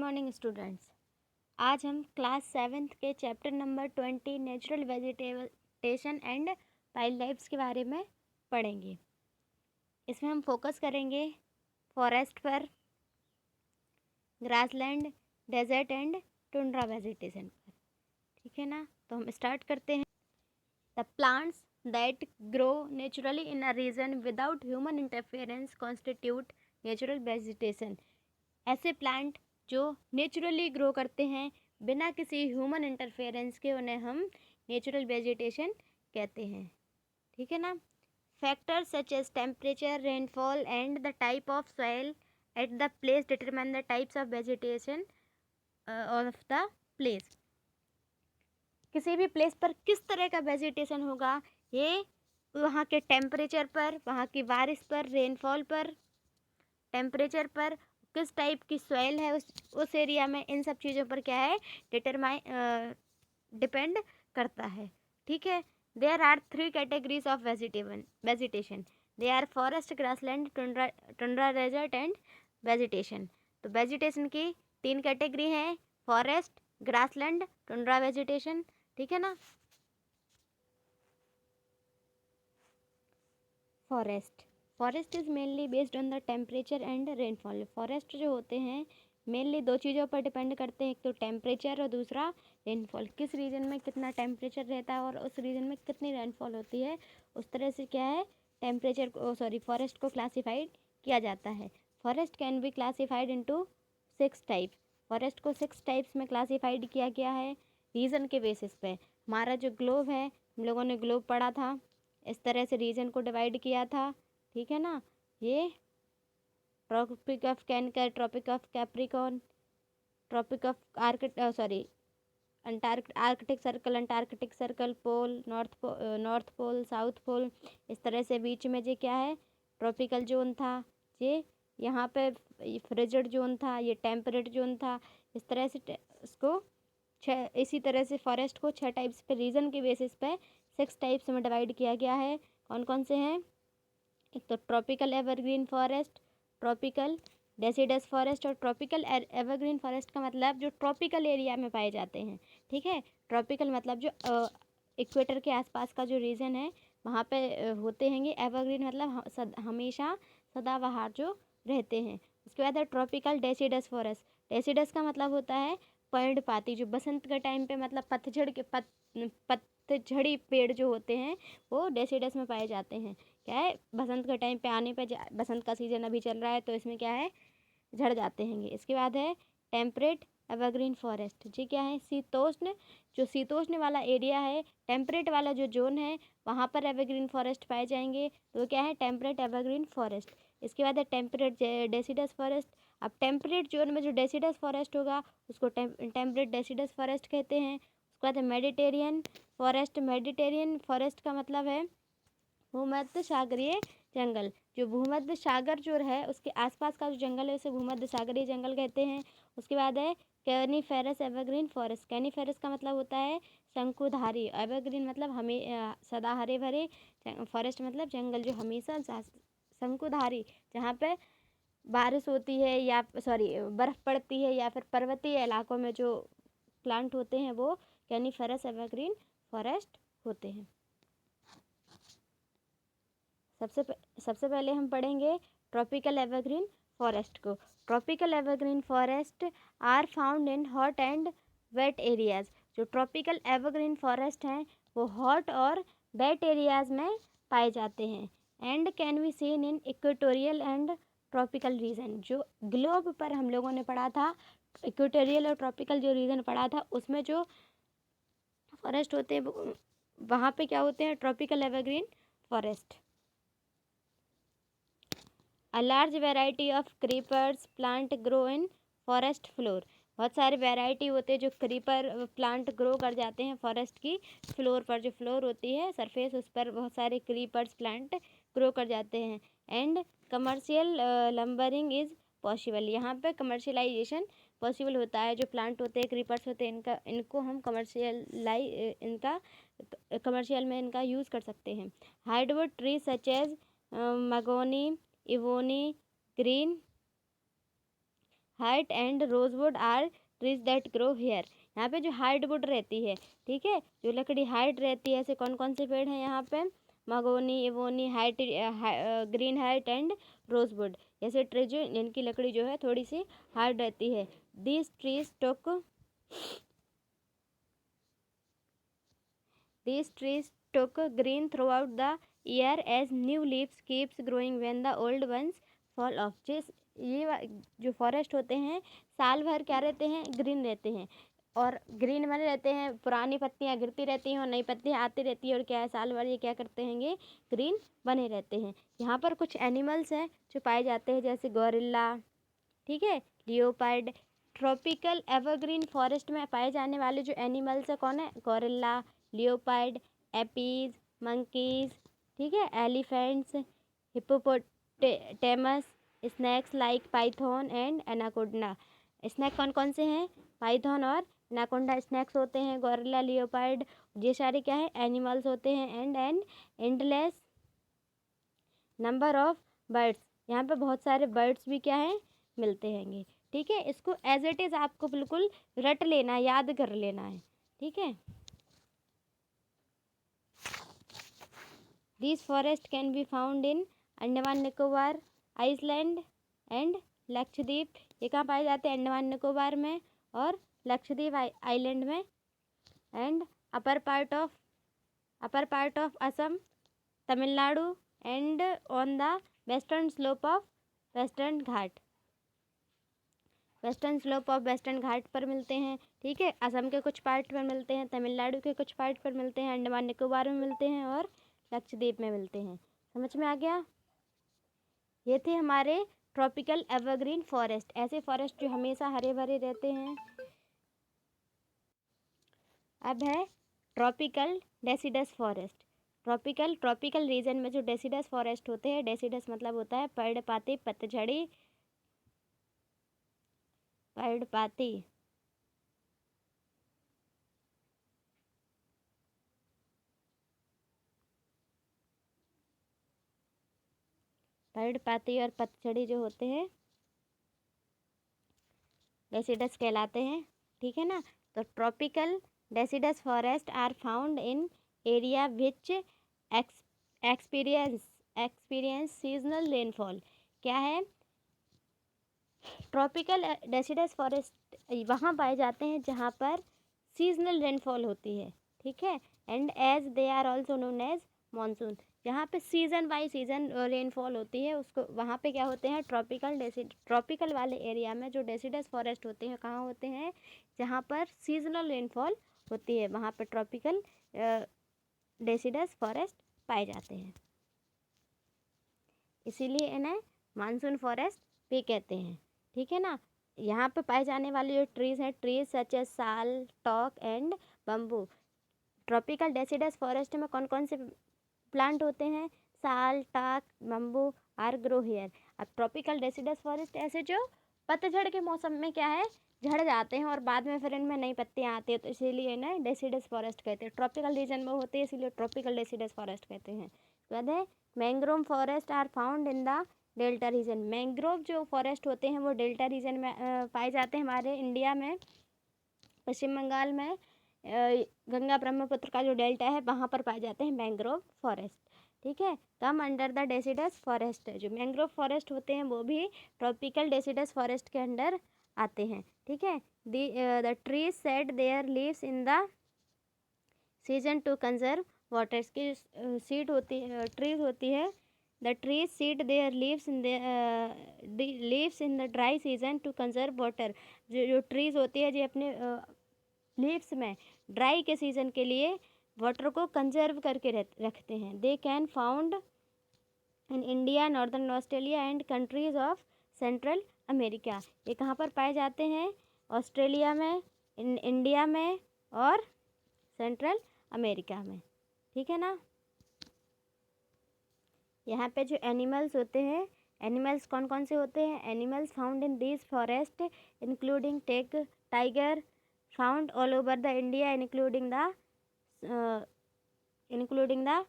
Morning students. आज हम class 7th के chapter number 20 natural vegetation and wildlifes के बारे में पढ़ेंगे। इसमें हम फोकस करेंगे फॉरेस्ट पर, grassland, desert and tundra vegetation पर। ठीक है ना, तो हम स्टार्ट करते हैं। The plants that grow naturally in a region without human interference constitute natural vegetation. ऐसे प्लांट जो नेचुरली ग्रो करते हैं बिना किसी ह्यूमन इंटरफेरेंस के, उन्हें हम नेचुरल वेजिटेशन कहते हैं। ठीक है ना। Factors such as temperature, rainfall and the type of soil at the place determine the types of vegetation of the place. किसी भी प्लेस पर किस तरह का वेजिटेशन होगा, ये वहाँ के टेम्परेचर पर, वहाँ की बारिश पर, रेनफॉल पर, टेम्परेचर पर, किस टाइप की सॉइल है उस एरिया में, इन सब चीज़ों पर क्या है, डिपेंड करता है। ठीक है। There are 3 categories of vegetation. They are forest, grassland, tundra desert and vegetation. तो वेजिटेशन की 3 कैटेगरी हैं, फॉरेस्ट, ग्रासलैंड, टुंड्रा वेजिटेशन। ठीक है ना। Forest is mainly based on the temperature and rainfall. Forest जो होते हैं मेनली 2 चीज़ों पर डिपेंड करते हैं, एक तो टेम्परेचर और दूसरा रेनफॉल। किस रीजन में कितना टेम्परेचर रहता है और उस रीजन में कितनी रेनफॉल होती है, उस तरह से क्या है फॉरेस्ट को क्लासीफाइड किया जाता है। Forest can B classified into 6 type. Forest को 6 टाइप्स में क्लासीफाइड किया गया है रीजन के बेसिस पे। हमारा जो ग्लोब है, हम लोगों ने ग्लोब पढ़ा था, इस तरह से रीजन को डिवाइड किया था। ठीक है ना। ये tropic of cancer, tropic of capricorn, tropic of arctic circle, antarctic circle, pole, north pole, south pole. इस तरह से बीच में ये क्या है, ट्रॉपिकल जोन था। ये यहाँ पे फ्रिजिड जोन था, ये टेम्परेट जोन था। इस तरह से इसको इसी तरह से फॉरेस्ट को 6 टाइप्स पे, रीजन के बेसिस पे 6 टाइप्स में डिवाइड किया गया है। कौन कौन से हैं? एक तो tropical evergreen forest, tropical deciduous forest. और ट्रॉपिकल एवरग्रीन फॉरेस्ट का मतलब जो ट्रॉपिकल एरिया में पाए जाते हैं। ठीक है। ट्रॉपिकल मतलब जो इक्वेटर के आसपास का जो रीजन है वहाँ पे होते हैं। एवरग्रीन मतलब हमेशा सदाबहार जो रहते हैं। उसके बाद है ट्रॉपिकल डेसिडस फॉरेस्ट। डेसिडस का मतलब होता है पर्णपाती, जो बसंत के टाइम पे मतलब पतझड़ी पेड़ जो होते हैं वो डेसिडस में पाए जाते हैं। क्या है, बसंत के टाइम पे आने पे, बसंत का सीजन अभी चल रहा है तो इसमें क्या है, झड़ जाते हैं। इसके बाद है टेम्परेट एवरग्रीन फॉरेस्ट। जी क्या है, शीतोष्ण, जो शीतोष्ण वाला एरिया है, टेम्परेट वाला जो जोन है वहाँ पर एवरग्रीन फॉरेस्ट पाए जाएंगे, तो क्या है, टेम्परेट एवरग्रीन फॉरेस्ट। इसके बाद है टेम्परेट डेसिडस फॉरेस्ट। अब टेम्परेट जोन में जो डेसिडस फॉरेस्ट होगा उसको टेम्परेट डेसिडस फॉरेस्ट कहते हैं। उसके बाद है मेडिटेरियन फॉरेस्ट। मेडिटेरियन फॉरेस्ट का मतलब है भूमध्य सागरीय जंगल। जो भूमध्य सागर जो है उसके आसपास का जो जंगल है उसे भूमध्य सागरीय जंगल कहते हैं। उसके बाद है कैनिफेरस एवरग्रीन फॉरेस्ट। कैनिफेरस का मतलब होता है शंकुधारी, एवरग्रीन मतलब हमें सदा हरे भरे, फॉरेस्ट मतलब जंगल जो हमेशा शंकुधारी, जहाँ पे बारिश होती है या बर्फ़ पड़ती है या फिर पर्वतीय इलाकों में जो प्लांट होते हैं वो कैनिफेरस एवरग्रीन फॉरेस्ट होते हैं। सबसे पहले हम पढ़ेंगे ट्रॉपिकल एवरग्रीन फॉरेस्ट को। Tropical evergreen forest are found in hot and wet areas. जो ट्रॉपिकल एवरग्रीन फॉरेस्ट हैं वो हॉट और वेट एरियाज में पाए जाते हैं। And can be seen in equatorial and tropical region. जो ग्लोब पर हम लोगों ने पढ़ा था, इक्वेटोरियल और ट्रॉपिकल जो रीजन पढ़ा था, उसमें जो फॉरेस्ट होते हैं वहाँ पे क्या होते हैं, tropical evergreen forest. A large variety of creepers plant grow in forest floor। बहुत सारे वैरायटी होते हैं जो क्रीपर प्लांट ग्रो कर जाते हैं फॉरेस्ट की फ्लोर पर। जो फ्लोर होती है सरफेस, उस पर बहुत सारे क्रीपर्स प्लांट ग्रो कर जाते हैं। And commercial lumbering is possible. यहाँ पे कमर्शियलाइजेशन पॉसिबल होता है। जो प्लांट होते हैं, क्रीपर्स होते हैं, इनको हम कमर्शियल में इनका यूज़ कर सकते हैं। Hardwood tree such as mahogany, ebony, greenheart and rosewood are trees that grow here. यहाँ पे जो हार्डवुड रहती है, ठीक है, जो लकड़ी हार्ड रहती है, ऐसे कौन कौन से पेड़ हैं यहाँ पे? मगोनी, एवोनी, हाइट, ग्रीन हाइट एंड रोजवुड, ऐसे ट्री जो इनकी लकड़ी जो है थोड़ी सी हार्ड रहती है। These trees took green throughout the year as new leaves keeps growing when the old ones fall off। जो फॉरेस्ट होते हैं साल भर क्या रहते हैं? ग्रीन रहते हैं। और ग्रीन बने रहते हैं, पुरानी पत्तियां गिरती रहती हैं और नई पत्तियां आती रहती है, और क्या है, साल भर ये क्या करते हैं? ग्रीन बने रहते हैं। यहाँ पर कुछ एनिमल्स हैं जो पाए जाते हैं, जैसे गोरिल्ला, ठीक है, लियोपार्ड। ट्रॉपिकल एवरग्रीन फॉरेस्ट में पाए जाने वाले जो एनिमल्स है कौन है? गोरिल्ला, लियोपार्ड, एपीज, मंकीज, ठीक है, elephants, hippopotamus, snakes like python and anaconda. Snake कौन कौन से हैं? पाइथन और एनाकोंडा स्नैक्स होते हैं। गोरिल्ला, लियोपार्ड, ये सारे क्या है? एनिमल्स होते हैं। And endless number of birds, यहाँ पे बहुत सारे बर्ड्स भी क्या हैं? मिलते हैंगे, ठीक है। इसको एज इट इज़ आपको बिल्कुल रट लेना है, याद कर लेना है, ठीक है। This forest can be found in Andaman Nicobar island and Lakshadweep. ये कहाँ पाए जाते हैं? अंडमान निकोबार में और लक्षद्वीप आइलैंड में। And upper part of Assam, Tamil Nadu and on the western slope of western Ghat. Western Ghat पर मिलते हैं, ठीक है। असम के कुछ पार्ट पर मिलते हैं, तमिलनाडु के कुछ पार्ट पर मिलते हैं, अंडमान निकोबार में मिलते हैं और लक्षद्वीप में मिलते हैं। समझ में आ गया? ये थे हमारे ट्रॉपिकल एवरग्रीन फॉरेस्ट, ऐसे फॉरेस्ट जो हमेशा हरे भरे रहते हैं। अब है tropical deciduous forest. Tropical region में जो डेसिडस फॉरेस्ट होते हैं, डेसिडस मतलब होता है पर्णपाती, पतझड़ी, पर्णपाती, और पतझड़ी जो होते हैं डेसिडस कहलाते हैं, ठीक है ना। तो tropical deciduous forest are found in area which experience seasonal rainfall. क्या है? ट्रॉपिकल डेसिडस फॉरेस्ट वहाँ पाए जाते हैं जहाँ पर सीजनल रेनफॉल होती है, ठीक है। And as they are also known as monsoon. जहाँ पे सीज़न बाई सीज़न रेनफॉल होती है, उसको वहाँ पे क्या होते हैं? ट्रॉपिकल वाले एरिया में जो डेसिडस फॉरेस्ट होते हैं, कहाँ होते हैं? जहाँ पर सीजनल रेनफॉल होती है, वहाँ पर ट्रॉपिकल डेसिडस फॉरेस्ट पाए जाते हैं। इसीलिए इन्हें मानसून फॉरेस्ट भी कहते हैं, ठीक है ना। यहाँ पे पाए जाने वाले जो ट्रीज़ हैं, ट्रीज सच एज साल, talk and bamboo. Tropical deciduous forest में कौन कौन से प्लांट होते हैं? साल, टाक, बम्बू आर ग्रो हियर। अब ट्रॉपिकल डेसिडस फॉरेस्ट ऐसे जो पतझड़ के मौसम में क्या है? झड़ जाते हैं और बाद में फिर इनमें नई पत्तियाँ आती है, तो इसीलिए इन्हें डेसिडस फॉरेस्ट कहते हैं। ट्रॉपिकल रीजन में होते हैं, इसीलिए ट्रॉपिकल डेसिडस फॉरेस्ट कहते हैं। उसके बाद है mangrove forest are found in the delta region. Mangrove जो फॉरेस्ट होते हैं वो डेल्टा रीजन में पाए जाते हैं, हमारे इंडिया में, पश्चिम बंगाल में गंगा ब्रह्मपुत्र का जो डेल्टा है वहाँ पर पाए जाते हैं मैंग्रोव फॉरेस्ट, ठीक है। Come under the deciduous forest. जो मैंग्रोव फॉरेस्ट होते हैं वो भी ट्रॉपिकल डेसिडस फॉरेस्ट के अंडर आते हैं, ठीक है। The trees said there leaves in the season two conserve water. की सीड होती है, ट्रीज होती है, the trees seed there leaves in the dry season two conserve water. जो ट्रीज होती है जो अपने लीव्स में ड्राई के सीज़न के लिए वाटर को कंजर्व करके रखते हैं। They can found in India, northern Australia and countries of central America. ये कहाँ पर पाए जाते हैं? ऑस्ट्रेलिया में, इंडिया में और सेंट्रल अमेरिका में, ठीक है ना। यहाँ पे जो एनिमल्स होते हैं, एनिमल्स कौन कौन से होते हैं? Animals found in this forest including tiger found all over the India including the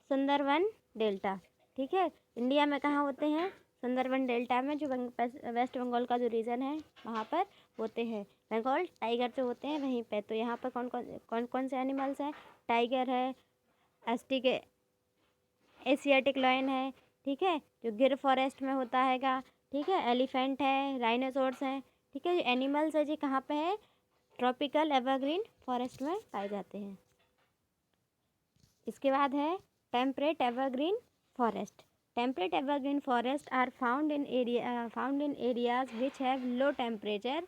Sundarban delta, ठीक है। इंडिया में कहाँ होते हैं? सुंदरबन डेल्टा में जो वेस्ट बंगाल का जो रीजन है वहाँ पर होते हैं। बंगाल टाइगर जो होते हैं वहीं पे। तो यहाँ पर कौन कौन से एनिमल्स हैं? टाइगर है, एशियाटिक लायन है, ठीक है, जो गिर फॉरेस्ट में होता हैगा, ठीक है, एलिफेंट है, राइनोसोर्स हैं, ठीक है। जो एनिमल्स है जी कहाँ पे है? ट्रॉपिकल एवरग्रीन फॉरेस्ट में पाए जाते हैं। इसके बाद है temperate evergreen forest. Temperate evergreen forest are found in areas which have low temperature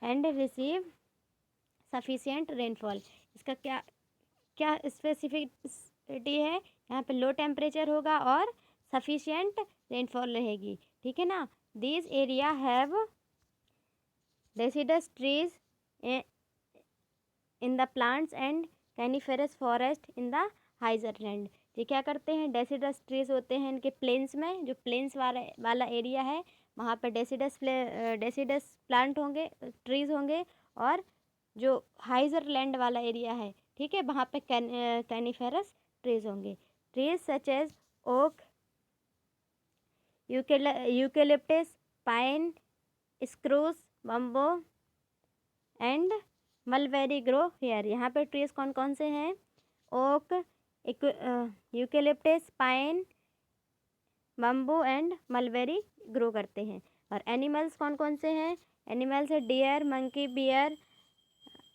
and receive sufficient rainfall. इसका क्या क्या स्पेसिफिसिटी है? यहाँ पे लो टेम्परेचर होगा और सफिशिएंट रेनफॉल रहेगी, ठीक है ना। These area have deciduous trees in the plants and coniferous forest in the higher land। ये क्या करते हैं? डेसिडस ट्रीज होते हैं इनके प्लेन्स में, जो प्लेन्स वाला एरिया है वहाँ पर डेसिडस प्लांट होंगे, ट्रीज होंगे। और जो हाइजर लैंड वाला एरिया है, ठीक है, वहाँ पे कैनिफेरस ट्रीज होंगे। Trees such as oak, eucalyptus, pine, spruce, bamboo and mulberry grow here. यहाँ पे ट्रीज कौन कौन से हैं? Oak, eucalyptus, pine, bamboo and mulberry grow करते हैं। और एनिमल्स कौन कौन से हैं? एनिमल्स है deer, monkey, bear,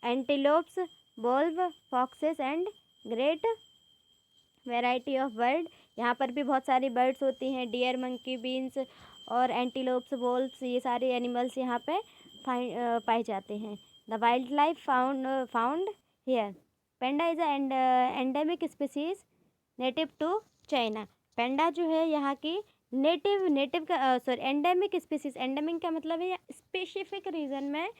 antelopes, wolves, foxes and great variety of bird. यहाँ पर भी बहुत सारी बर्ड्स होती हैं, डियर, मंकी, बीन्स और एंटीलोप्स, वोल्व्स, ये सारे एनिमल्स यहाँ पे पाए जाते हैं। The wildlife found here. Panda is endemic species native to China. Panda जो है यहाँ की नेटिव का एंडेमिक स्पीसीज। एंडेमिक का मतलब है स्पेसिफिक रीजन में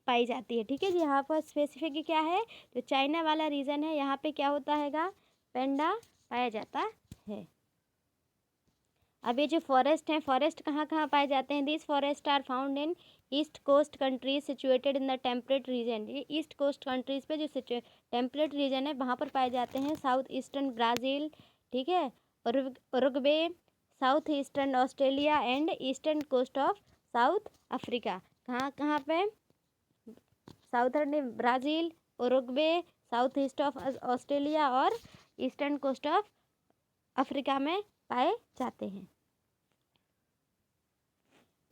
पाई जाती है, ठीक है जी। यहाँ पर स्पेसिफिक क्या है? जो चाइना वाला रीजन है यहाँ पे क्या होता हैगा? पेंडा पाया जाता है। अब ये जो फॉरेस्ट हैं, फॉरेस्ट कहाँ कहाँ पाए जाते हैं? This forest are found in east coast countries situated in the temperate region. ये ईस्ट कोस्ट कंट्रीज पे जो टेम्परेट रीजन है वहाँ पर पाए जाते हैं। साउथ ईस्टर्न ब्राज़ील, ठीक है, Uruguay, south eastern Australia and eastern coast of South Africa. कहाँ कहाँ पे? Southern Brazil, Uruguay, south east of Australia और ईस्टर्न कोस्ट ऑफ अफ्रीका में पाए जाते हैं।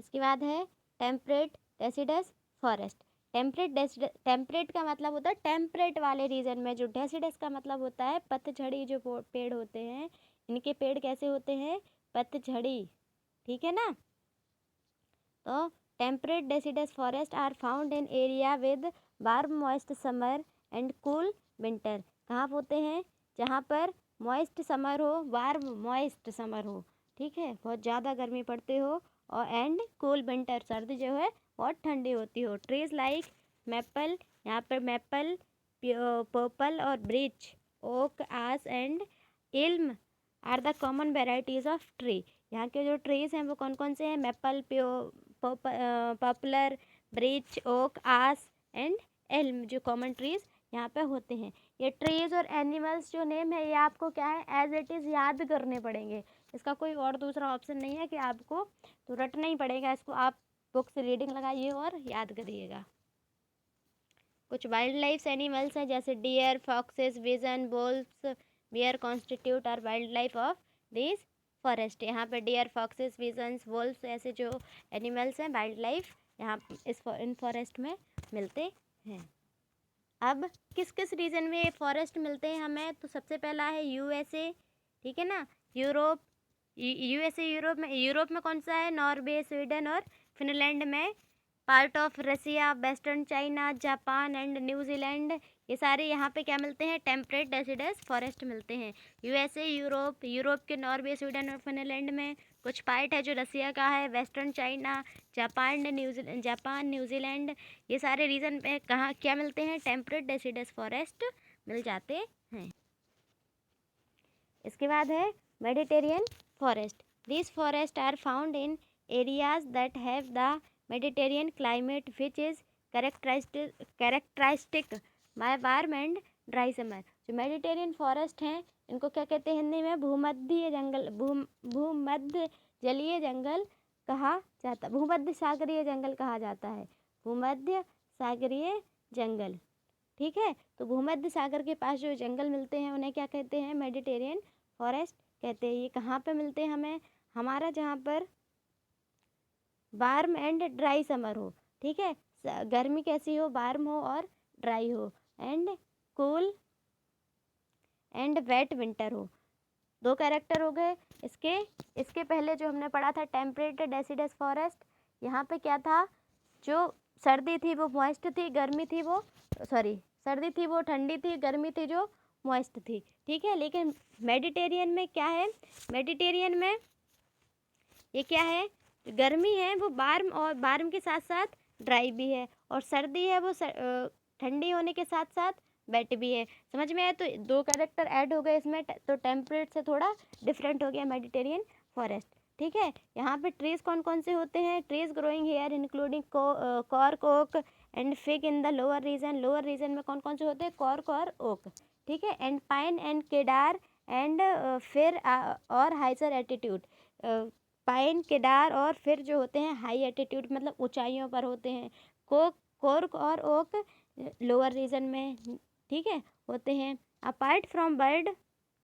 इसके बाद है टेम्परेट डेसिडस फॉरेस्ट। टेम्परेट का मतलब होता है टेम्परेट वाले रीजन में। जो डेसिडस का मतलब होता है पतझड़ी। जो पेड़ होते हैं इनके पेड़ कैसे होते हैं? पतझड़ी, ठीक है ना। तो temperate deciduous forest are found in area with warm moist summer and cool winter. कहाँ होते हैं? जहाँ पर मॉइस्ट समर हो, वार्म मॉइस्ट समर हो, ठीक है, बहुत ज़्यादा गर्मी पड़ती हो, और एंड कूल विंटर, सर्दी जो है बहुत ठंडी होती हो। ट्रीज लाइक मैपल, यहाँ पर मैपल, पर्पल और birch, oak, ash and elm are the common varieties of tree. यहाँ के जो ट्रीज हैं वो कौन कौन से हैं? Maple, popular, birch, oak, ash and elm, जो कॉमन ट्रीज यहाँ पे होते हैं। ये ट्रीज और एनिमल्स जो नेम है ये आपको क्या है? एज इट इज़ याद करने पड़ेंगे। इसका कोई और दूसरा ऑप्शन नहीं है कि आपको तो रटना ही पड़ेगा इसको। आप बुक से रीडिंग लगाइए और याद करिएगा। कुछ वाइल्ड लाइफ एनिमल्स हैं जैसे deer, foxes, bison, wolves, bear constitute are wild life of this forest. यहाँ पे डियर, फॉक्सेस, विजन्स, वोल्व्स ऐसे जो एनिमल्स हैं वाइल्ड लाइफ यहाँ इन फॉरेस्ट में मिलते हैं। अब किस किस रीजन में ये फॉरेस्ट मिलते हैं हमें? तो सबसे पहला है यूएसए, ठीक है ना, यूरोप, यूएसए यूरोप में कौन सा है? नॉर्वे, स्वीडन और फिनलैंड में, part of Russia, western China, Japan and New Zealand, ये सारे यहाँ पे क्या मिलते हैं? टेम्परेट डेसिडस फॉरेस्ट मिलते हैं। यूएसए, यूरोप के नॉर्वे, स्वीडन और फिनलैंड में। कुछ पार्ट है जो रसिया का है, वेस्टर्न चाइना, जापान, न्यूजीलैंड, ये सारे रीजन पे कहाँ क्या मिलते हैं? टेम्परेट डेसिडस फॉरेस्ट मिल जाते हैं। इसके बाद है Mediterranean forest. This forest are found in areas that have the Mediterranean climate which is characteristic by warm and dry summer. जो मेडिटेरियन फॉरेस्ट हैं इनको क्या कहते हैं हिंदी में? भूमध्य जंगल, भूमध्य जलीय जंगल कहा जाता, भूमध्य सागरीय जंगल कहा जाता है, भूमध्य सागरीय जंगल। ठीक है, तो भूमध्य सागर के पास जो जंगल मिलते हैं उन्हें क्या कहते हैं? मेडिटेरियन फॉरेस्ट कहते हैं। ये कहाँ पे मिलते हैं हमें? हमारा जहाँ पर वार्म एंड ड्राई समर हो, ठीक है, गर्मी कैसी हो? वार्म हो और ड्राई हो, and cool and wet winter हो। दो कैरेक्टर हो गए इसके पहले जो हमने पढ़ा था टेम्परेट डेसिडस फॉरेस्ट, यहाँ पे क्या था? जो सर्दी थी वो मॉइस्ट थी, गर्मी थी वो सर्दी थी वो ठंडी थी, गर्मी थी जो मॉइस्ट थी। ठीक है, लेकिन मेडिटेरियन में क्या है? मेडिटेरियन में ये क्या है? गर्मी है वो वार्म, और वार्म के साथ साथ ड्राई भी है, और सर्दी है वो ठंडी होने के साथ साथ वेट भी है। समझ में आया? तो दो कैरेक्टर ऐड हो गए इसमें, तो टेम्परेट से थोड़ा डिफरेंट हो गया मेडिटेरियन फॉरेस्ट। ठीक है, यहाँ पे ट्रीज कौन कौन से होते हैं? Trees growing here including cork oak and fig in the lower region. Lower region में कौन कौन से होते हैं? कॉर्क और ओक। ठीक है, and pine and cadre and फिर और हाइसर एटीट्यूड। पाइन, केदार और फिर जो होते हैं हाई एटीट्यूड, मतलब ऊंचाइयों पर होते हैं। कॉर्क और ओक लोअर रीजन में, ठीक है, होते हैं। Apart from bird